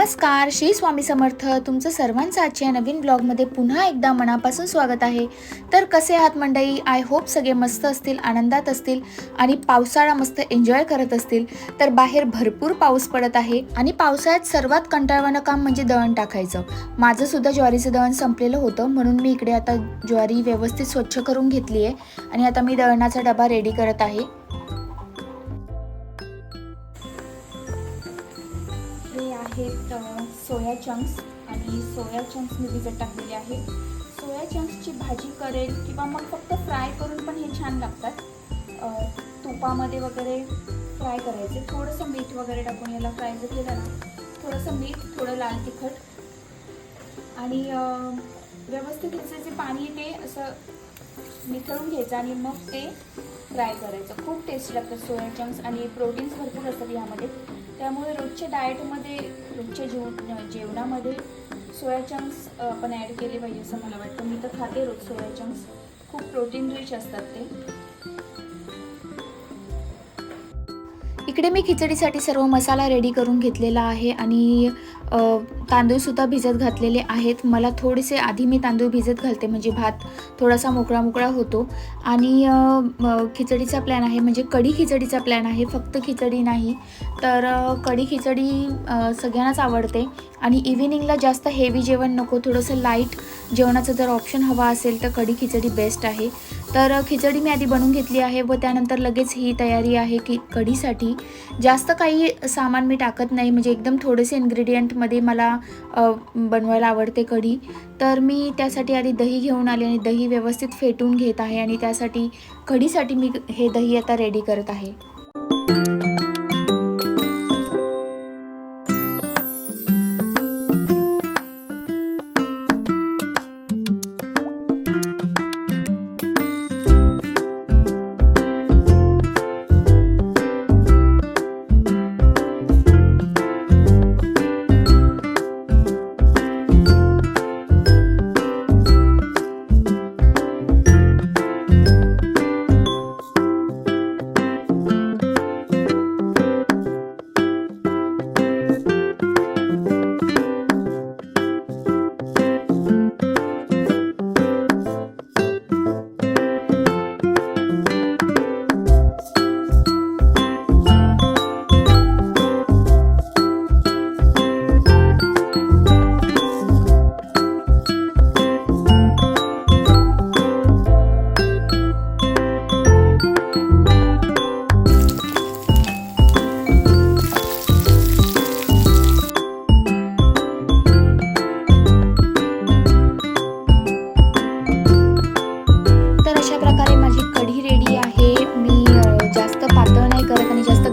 नमस्कार, श्री स्वामी समर्थ. तुमचं सर्वांचं आजच्या नवीन ब्लॉगमध्ये पुन्हा एकदा मनापासून स्वागत आहे. तर कसे आहात मंडळी? आय होप सगळे मस्त असतील, आनंदात असतील आणि पावसाळा मस्त एन्जॉय करत असतील. तर बाहेर भरपूर पाऊस पडत आहे आणि पावसाळ्यात सर्वात कंटाळवाणं काम म्हणजे दळण टाकायचं. माझं सुद्धा ज्वारीचं दळण संपलेलं होतं, म्हणून मी इकडे आता ज्वारी व्यवस्थित स्वच्छ करून घेतली आहे आणि आता मी दळणाचा डबा रेडी करत आहे. सोया चंक्स आणि सोया चंक्स मी भिजत टाकलेले आहे. सोया चंक्सची भाजी करेल किंवा मग फक्त फ्राय करून पण हे छान लागतात. तुपामध्ये वगैरे फ्राय करायचे, थोडंसं मीठ वगैरे टाकून याला फ्राय जर केलं ना, थोडंसं मीठ, थोडं लाल तिखट आणि व्यवस्थित त्याचं जे पाणी ते असं निथळून घ्यायचं आणि मग ते फ्राय करायचं. खूप टेस्टी लागतात सोया चंक्स आणि प्रोटीन्स भरपूर असतात यामध्ये. त्यामुळे रोजच्या डाएटमध्ये, रोजच्या जेवणामध्ये सोया चंक्स आपण ॲड केले पाहिजे असं मला वाटतं. मी तर खाते रोज सोया चंक्स, खूप प्रोटीन रिच असतात ते. इकडे मी खिचडीसाठी सर्व मसाला रेडी करून घेतलेला आहे आणि तांदूळसुद्धा भिजत घातलेले आहेत. मला थोडेसे आधी मी तांदूळ भिजत घालते म्हणजे भात थोडासा मोकळा मोकळा होतो. आणि खिचडीचा प्लॅन आहे, म्हणजे कढी खिचडीचा प्लॅन आहे, फक्त खिचडी नाही. तर कढी खिचडी सगळ्यांनाच आवडते आणि इव्हिनिंगला जास्त हेवी जेवण नको, थोडंसं लाईट जेवणाचं जर ऑप्शन हवा असेल तर कढी खिचडी बेस्ट आहे. तर खिचडी मी आधी बनवून घेतली आहे व त्यानंतर लगेच ही तयारी आहे की कढीसाठी. जास्त काही सामान मी टाकत नाही, म्हणजे एकदम थोडेसे इन्ग्रेडियंटमध्ये मला बनवायला आवडते कढी. तर मी त्यासाठी आधी दही घेऊन आले आणि दही व्यवस्थित फेटून घेत आहे आणि त्यासाठी कढीसाठी मी हे दही आता रेडी करत आहे.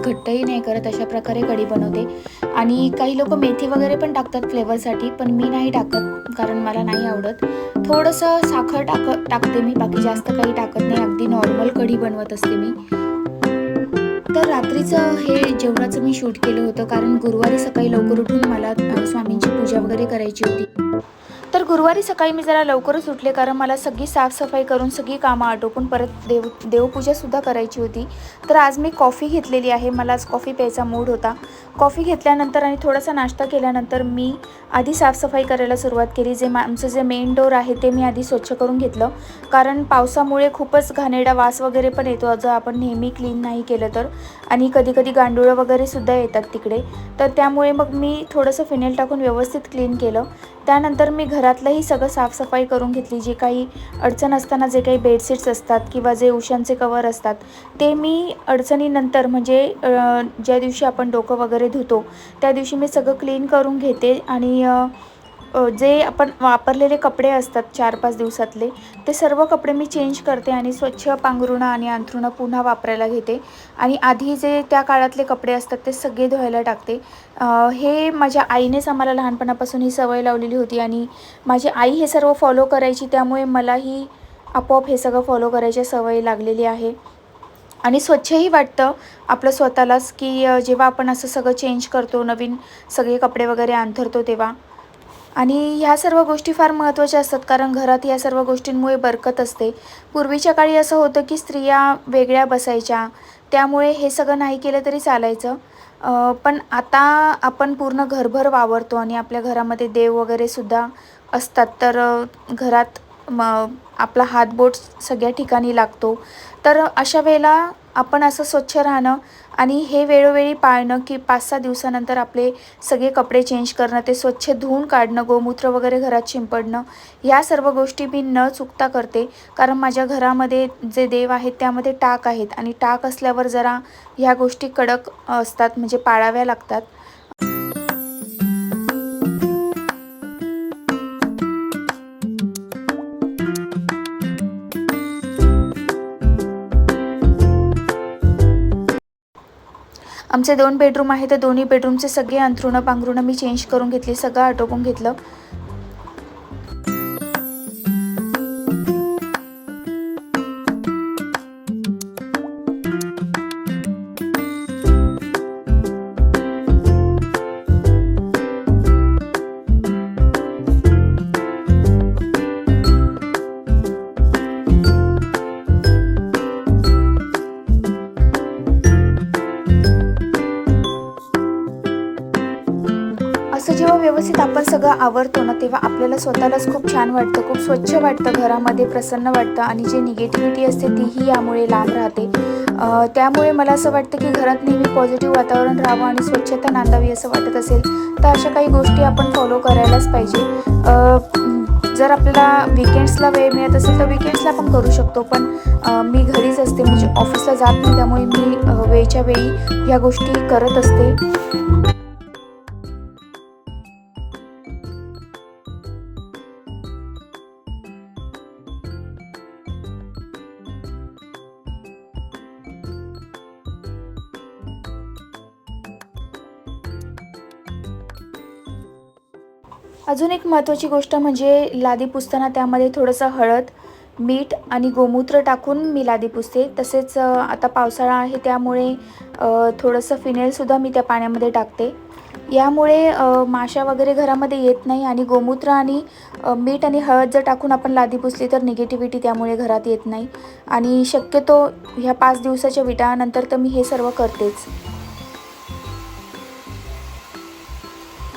घट्टही नाही करत, अशा प्रकारे कढी बनवते. आणि काही लोक मेथी वगैरे पण टाकतात फ्लेवरसाठी, पण मी नाही टाकत कारण मला नाही आवडत. थोडंसं साखर टाकते मी, बाकी जास्त काही टाकत नाही. अगदी नॉर्मल कढी बनवत असते मी. तर रात्रीचं हे जेवणाचं मी शूट केलं होतं कारण गुरुवारी सकाळी लवकर उठून मला स्वामींची पूजा वगैरे करायची होती. तर गुरुवारी सकाळी मी जरा लवकरच उठले कारण मला सगळी साफसफाई करून सगळी कामं आटोपून परत देवपूजासुद्धा करायची होती. तर आज मी कॉफी घेतलेली आहे, मला आज कॉफी प्यायचा मूड होता. कॉफी घेतल्यानंतर आणि थोडासा नाश्ता केल्यानंतर मी आधी साफसफाई करायला सुरुवात केली. आमचं जे मेन डोअर आहे ते मी आधी स्वच्छ करून घेतलं कारण पावसामुळे खूपच घाणेरडा वास वगैरे पण येतो जर आपण नेहमी क्लीन नाही केलं तर. आणि कधी कधी गांडुळं वगैरे सुद्धा येतात तिकडे. तर त्यामुळे मग मी थोडंसं फिनेल टाकून व्यवस्थित क्लीन केलं. त्यानंतर मी घरातलंही सगळं साफसफाई करून घेतली. जे काही अडचण असताना जे काही बेडशीट्स असतात किंवा जे उशांचे कवर असतात ते मी अडचणीनंतर म्हणजे ज्या दिवशी आपण डोकं वगैरे धुतो त्या दिवशी मी सगळं क्लीन करून घेते. आणि जे आपण वापरलेले कपडे असतात 4-5 दिवसातले ते सर्व कपडे मी चेंज करते आणि स्वच्छ पांघरुणं आणि अंथरुणं पुन्हा वापरायला घेते. आणि आधी जे त्या काळातले कपडे असतात ते सगळे धुवायला टाकते. हे माझ्या आईनेच आम्हाला लहानपणापासून ही सवय लावलेली होती आणि माझी आई हे सर्व फॉलो करायची, त्यामुळे मलाही आपोआप हे सगळं फॉलो करायची सवय लागलेली आहे. आणि स्वच्छही वाटतं आपलं स्वतःलाच की जेव्हा आपण असं सगळं चेंज करतो, नवीन सगळे कपडे वगैरे अंथरतो तेव्हा. आणि ह्या सर्व गोष्टी फार महत्त्वाच्या असतात कारण घरात या सर्व गोष्टींमुळे बरकत असते. पूर्वीच्या काळी असं होतं की स्त्रिया वेगळ्या बसायच्या, त्यामुळे हे सगळं नाही केलं तरी चालायचं. पण आता आपण पूर्ण घरभर वावरतो आणि आपल्या घरामध्ये देव वगैरे सुद्धा असतात, तर घरात आपला हातबोट सगळ्या ठिकाणी लागतो. तर अशा वेळेला आपण असं स्वच्छ राहणं आणि हे वेळोवेळी पाळणं, की 5-6 दिवसानंतर आपले सगळे कपडे चेंज करणं, ते स्वच्छ धुवून काढणं, गोमूत्र वगैरे घरात शिंपडणं, या सर्व गोष्टी मी न चुकता करते. कारण माझ्या घरामध्ये जे देव आहेत त्यामध्ये टाक आहेत आणि टाक असल्यावर जरा ह्या गोष्टी कडक असतात, म्हणजे पाळाव्या लागतात. आमचे 2 बेडरूम आहे, तर दोन्ही बेडरूमचे सगळे अंथरुणं पांघरुणं मी चेंज करून घेतली, सगळं आटोपून घेतलं. असं जेव्हा व्यवस्थित आपण सगळं आवरतो ना, तेव्हा आपल्याला स्वतःलाच खूप छान वाटतं, खूप स्वच्छ वाटतं, घरामध्ये प्रसन्न वाटतं आणि जी निगेटिव्हिटी असते तीही यामुळे लांब राहते. त्यामुळे मला असं वाटतं की घरात नेहमी पॉझिटिव्ह वातावरण राहावं आणि स्वच्छता नांदावी असं वाटत असेल तर अशा काही गोष्टी आपण फॉलो करायलाच पाहिजे. जर आपल्याला विकेंड्सला वेळ मिळत असेल तर विकेंड्सला पण करू शकतो, पण मी घरीच असते, म्हणजे ऑफिसला जात नाही, त्यामुळे मी वेळच्या वेळी ह्या गोष्टी करत असते. अजून एक महत्त्वाची गोष्ट म्हणजे लादी पुसताना त्यामध्ये थोडंसं हळद, मीठ आणि गोमूत्र टाकून मी लादी पुसते. तसेच आता पावसाळा आहे त्यामुळे थोडंसं फिनेलसुद्धा मी त्या पाण्यामध्ये टाकते. यामुळे माशा वगैरे घरामध्ये येत नाही आणि गोमूत्र आणि मीठ आणि हळद जर टाकून आपण लादी पुसली तर निगेटिव्हिटी त्यामुळे घरात येत नाही. आणि शक्यतो ह्या 5 दिवसाच्या विटाळानंतर तर मी हे सर्व करतेच.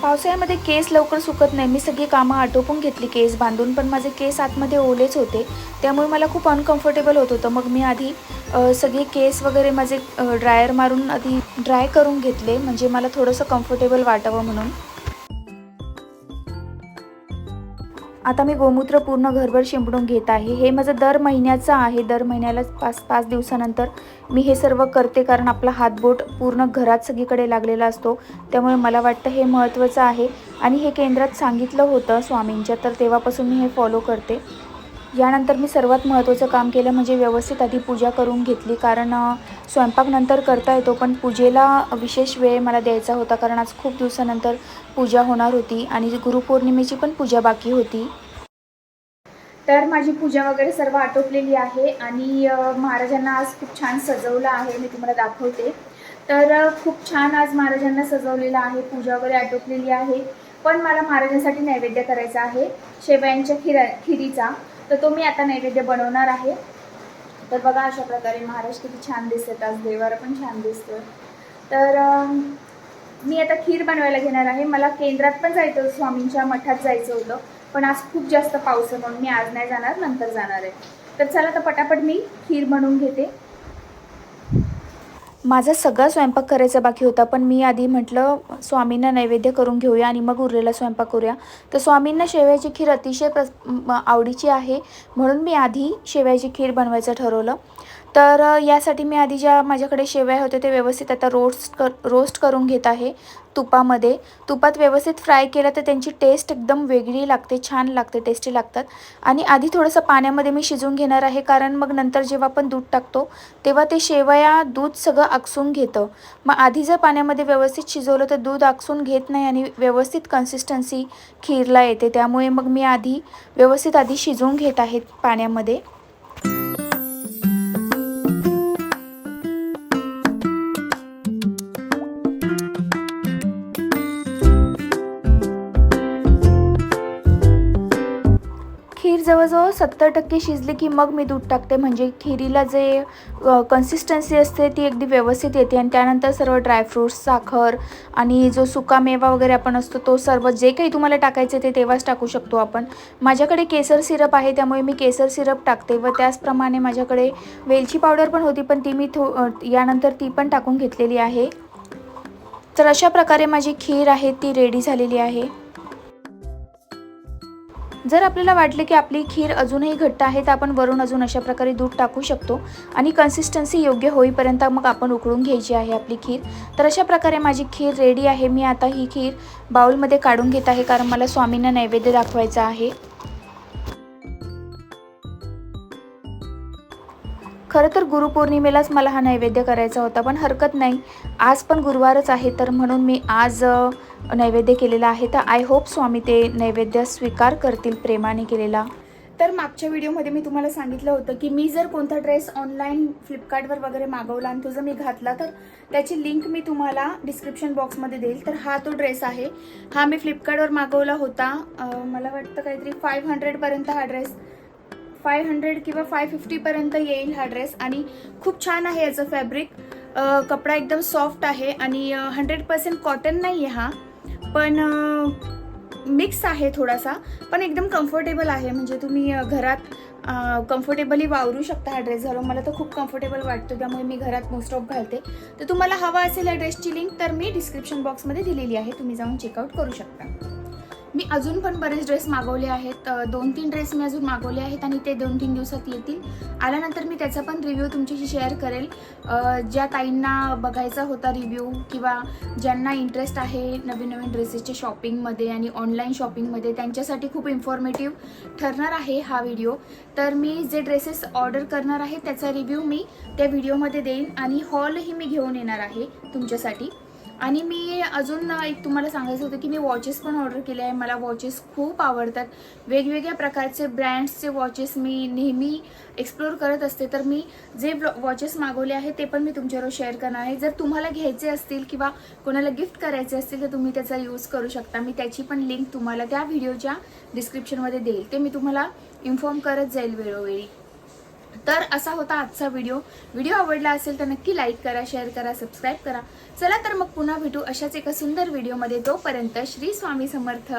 पावसाळ्यामध्ये केस लवकर सुकत नाही. मी सगळी कामं आटोपून घेतली केस बांधून, पण माझे केस आतमध्ये ओलेच होते. त्यामुळे मला खूप अनकम्फर्टेबल होत होतं. मग मी आधी सगळे केस वगैरे माझे ड्रायर मारून आधी ड्राय करून घेतले, म्हणजे मला थोडंसं कम्फर्टेबल वाटावं म्हणून. आता मी गोमूत्र पूर्ण घरभर शिंपडून घेत आहे. हे माझं दर महिन्याचं आहे. दर महिन्याला 5-5 दिवसानंतर मी हे सर्व करते, कारण आपला हातबोट पूर्ण घरात सगळीकडे लागलेला असतो. त्यामुळे मला वाटतं हे महत्त्वाचं आहे आणि हे केंद्रात सांगितलं होतं स्वामींच्या, तर तेव्हापासून मी हे फॉलो करते. यानंतर मी सर्वात महत्त्वाचं काम केलं म्हणजे व्यवस्थित आधी पूजा करून घेतली, कारण स्वयंपाक नंतर करता येतो, पण पूजेला विशेष वेळ मला द्यायचा होता, कारण आज खूप दिवसानंतर पूजा होणार होती आणि गुरुपौर्णिमेची पण पूजा बाकी होती. तर माझी पूजा वगैरे सर्व आटोपलेली आहे आणि महाराजांना आज खूप छान सजवलं आहे, मी तुम्हाला दाखवते. तर खूप छान आज महाराजांना सजवलेलं आहे, पूजा वगैरे आटोपलेली आहे. पण मला महाराजांसाठी नैवेद्य करायचा आहे शेवयांच्या खिरीचा, तर तो मी आता नैवेद्य बनवणार आहे. तर बघा अशा प्रकारे महाराज किती छान दिसतात, आज देवारा पण छान दिसतोय. तर मी आता खीर बनवायला घेणार आहे. मला केंद्रात पण जायचं होतं, स्वामींच्या मठात जायचं होतं, पण आज खूप जास्त पाऊस आहे म्हणून मी आज नाही जाणार, नंतर जाणार आहे. तर चला तर पटापट मी खीर बनवून घेते. माझा सगळा स्वयंपाक करायचा बाकी होता, पण मी आधी म्हटलं स्वामींना नैवेद्य करून घेऊया आणि मग उरलेला स्वयंपाक करूया. तर स्वामींना शेवयाची खीर अतिशय आवडीची आहे, म्हणून मी आधी शेवयाची खीर बनवायचं ठरवलं. तर यासाठी मी आधी ज्या माझ्याकडे शेवया होत्या ते व्यवस्थित आता रोस्ट करून घेत आहे तुपामध्ये. तुपात व्यवस्थित फ्राय केलं तर त्यांची टेस्ट एकदम वेगळी लागते, छान लागते, टेस्टी लागतात. आणि आधी थोडंसं पाण्यामध्ये मी शिजवून घेणार आहे, कारण मग नंतर जेव्हा आपण दूध टाकतो तेव्हा ते शेवया दूध सगळं आकसून घेतं. मग आधी जर पाण्यामध्ये व्यवस्थित शिजवलं तर दूध आकसून घेत नाही आणि व्यवस्थित कन्सिस्टन्सी खीरला येते. त्यामुळे मग मी व्यवस्थित आधी शिजवून घेत आहे पाण्यामध्ये. खीर जवळजवळ 70% शिजली की मग मी दूध टाकते, म्हणजे खिरीला जे कन्सिस्टन्सी असते ती अगदी व्यवस्थित येते. आणि त्यानंतर सर्व ड्रायफ्रूट्स, साखर आणि जो सुकामेवा वगैरे आपण असतो तो सर्व जे काही तुम्हाला टाकायचं ते तेव्हाच टाकू शकतो आपण. माझ्याकडे केसर सिरप आहे त्यामुळे मी केसर सिरप टाकते व त्याचप्रमाणे माझ्याकडे वेलची पावडर पण होती, पण ती मी यानंतर ती पण टाकून घेतलेली आहे. तर अशा प्रकारे माझी खीर आहे ती रेडी झालेली आहे. जर आपल्याला वाटले की आपली खीर अजूनही घट्ट आहे तर आपण वरून अजून अशा प्रकारे दूध टाकू शकतो आणि कन्सिस्टन्सी योग्य होईपर्यंत मग आपण उकळून घ्यायची आहे आपली खीर. तर अशा प्रकारे माझी खीर रेडी आहे. मी आता ही खीर बाउलमध्ये काढून घेत आहे कारण मला स्वामींना नैवेद्य दाखवायचा आहे. खरं तर गुरुपौर्णिमेलाच मला हा नैवेद्य करायचा होता, पण हरकत नाही, आज पण गुरुवारच आहे तर म्हणून मी आज नैवेद्य केलेला आहे. तर आय होप स्वामी ते नैवेद्य स्वीकार करतील प्रेमाने केलेला. तर मागच्या व्हिडिओमध्ये मी तुम्हाला सांगितलं होतं की मी जर कोणता ड्रेस ऑनलाईन फ्लिपकार्टवर वगैरे मागवला आणि तो जर मी घातला तर त्याची लिंक मी तुम्हाला डिस्क्रिप्शन बॉक्समध्ये देईल. तर हा तो ड्रेस आहे. हा मी फ्लिपकार्टवर मागवला होता. मला वाटतं काहीतरी 500पर्यंत हा ड्रेस, 500 किंवा 550पर्यंत येईल हा ड्रेस. आणि खूप छान आहे याचं फॅब्रिक. कपडा एकदम सॉफ्ट आहे आणि 100% कॉटन नाही आहे हा, पण मिक्स आहे थोडासा, पण एकदम कम्फर्टेबल आहे. म्हणजे तुम्ही घरात कम्फर्टेबली वावरू शकता हा ड्रेस घालून. मला तर खूप कम्फर्टेबल वाटतो त्यामुळे मी घरात मोस्ट ऑफ घालते. तर तुम्हाला हवा असेल या ड्रेसची लिंक तर मी डिस्क्रिप्शन बॉक्समध्ये दिलेली आहे, तुम्ही जाऊन चेकआउट करू शकता. मी अजून पण बरेच ड्रेस मागवले आहेत. 2-3 ड्रेस मी अजून मागवले आहेत आणि ते 2-3 दिवसात येतील. आल्यानंतर मी त्याचा पण रिव्ह्यू तुमच्याशी शेअर करेल. ज्या ताईंना बघायचा होता रिव्ह्यू किंवा ज्यांना इंटरेस्ट आहे नवीन नवीन ड्रेसेसच्या शॉपिंगमध्ये आणि ऑनलाईन शॉपिंगमध्ये, त्यांच्यासाठी खूप इन्फॉर्मेटिव्ह ठरणार आहे हा व्हिडिओ. तर मी जे ड्रेसेस ऑर्डर करणार आहे त्याचा रिव्ह्यू मी त्या व्हिडिओमध्ये देईन आणि हॉलही मी घेऊन येणार आहे तुमच्यासाठी. आणि मी अजून एक तुम्हाला सांगायचं होतं की मी वॉचेस पण ऑर्डर केले आहे. मला वॉचेस खूप आवडतात. वेगवेगळ्या प्रकारचे ब्रँड्सचे वॉचेस मी नेहमी एक्सप्लोर करत असते. तर मी जे वॉचेस मागवले आहे ते पण मी तुमच्याबरोबर शेअर करणार आहे. जर तुम्हाला घ्यायचे असतील किंवा कोणाला गिफ्ट करायचे असतील तर तुम्ही त्याचा यूज करू शकता. मी त्याची पण लिंक तुम्हाला त्या व्हिडिओच्या डिस्क्रिप्शनमध्ये देईल. ते मी तुम्हाला इन्फॉर्म करत जाईल वेळोवेळी. तर असा होता आजचा व्हिडिओ आवडला असेल तर नक्की लाईक करा, शेअर करा, सबस्क्राईब करा. चला तर मग पुन्हा भेटू अशाच एका सुंदर व्हिडिओमध्ये. तोपर्यंत श्री स्वामी समर्थ.